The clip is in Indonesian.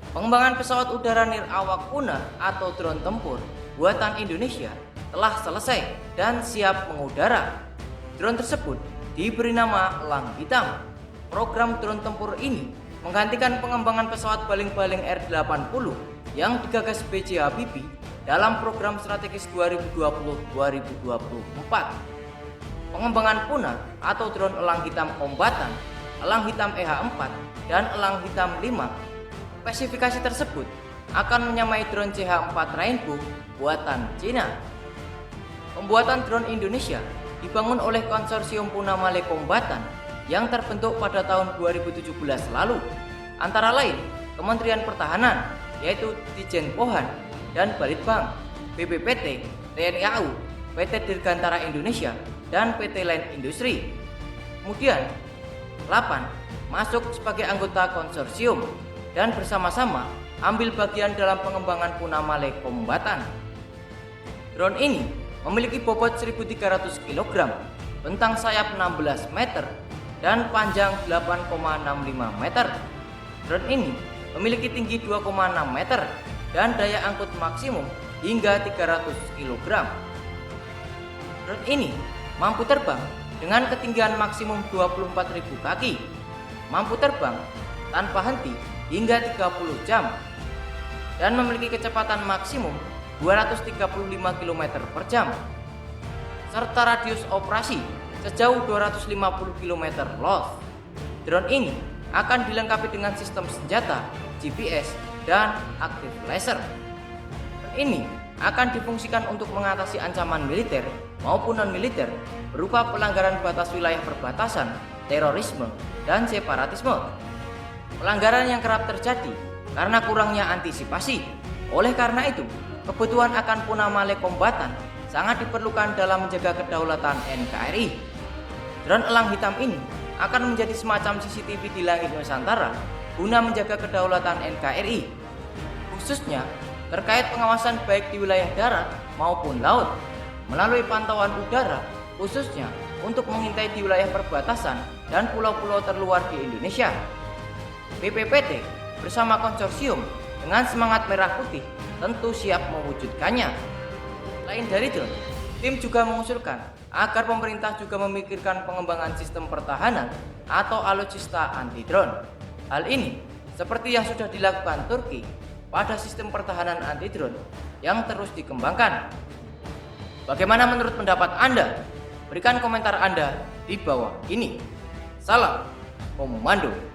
Pengembangan pesawat udara nirawak punah atau drone tempur buatan Indonesia telah selesai dan siap mengudara. Drone tersebut diberi nama Elang Hitam. Program drone tempur ini menggantikan pengembangan pesawat baling-baling R-80 yang digagas B.J. Habibie dalam program strategis 2020-2024. Pengembangan punah atau drone Elang Hitam kombatan, Elang Hitam EH4 dan Elang Hitam 5. Spesifikasi tersebut akan menyamai drone CH4 Rainbow buatan Cina. Pembuatan drone Indonesia dibangun oleh konsorsium Punamale Kombatan yang terbentuk pada tahun 2017 lalu, antara lain Kementerian Pertahanan yaitu Ditjen Pohan dan Balitbang, BPPT, TNI AU, PT Dirgantara Indonesia, dan PT Line Industri. Kemudian 8 masuk sebagai anggota konsorsium dan bersama-sama ambil bagian dalam pengembangan Punamale Kombatan. Drone ini memiliki bobot 1.300 kg, bentang sayap 16 meter, dan panjang 8,65 meter. Drone ini memiliki tinggi 2,6 meter dan daya angkut maksimum hingga 300 kg. Drone ini mampu terbang dengan ketinggian maksimum 24.000 kaki, mampu terbang tanpa henti hingga 30 jam, dan memiliki kecepatan maksimum 235 km per jam, serta radius operasi sejauh 250 km los. Drone ini akan dilengkapi dengan sistem senjata, GPS, dan aktif laser. Drone ini akan difungsikan untuk mengatasi ancaman militer maupun non-militer berupa pelanggaran batas wilayah perbatasan, terorisme, dan separatisme. Pelanggaran yang kerap terjadi karena kurangnya antisipasi. Oleh karena itu, kebutuhan akan Punamale Kombatan sangat diperlukan dalam menjaga kedaulatan NKRI. Drone Elang Hitam ini akan menjadi semacam CCTV di langit Nusantara guna menjaga kedaulatan NKRI, khususnya terkait pengawasan baik di wilayah darat maupun laut, melalui pantauan udara, khususnya untuk mengintai di wilayah perbatasan dan pulau-pulau terluar di Indonesia. BPPT bersama konsorsium dengan semangat merah putih tentu siap mewujudkannya. Selain dari drone, tim juga mengusulkan agar pemerintah juga memikirkan pengembangan sistem pertahanan atau alutsista anti drone. Hal ini seperti yang sudah dilakukan Turki pada sistem pertahanan anti drone yang terus dikembangkan. Bagaimana menurut pendapat Anda? Berikan komentar Anda di bawah ini. Salam Komando.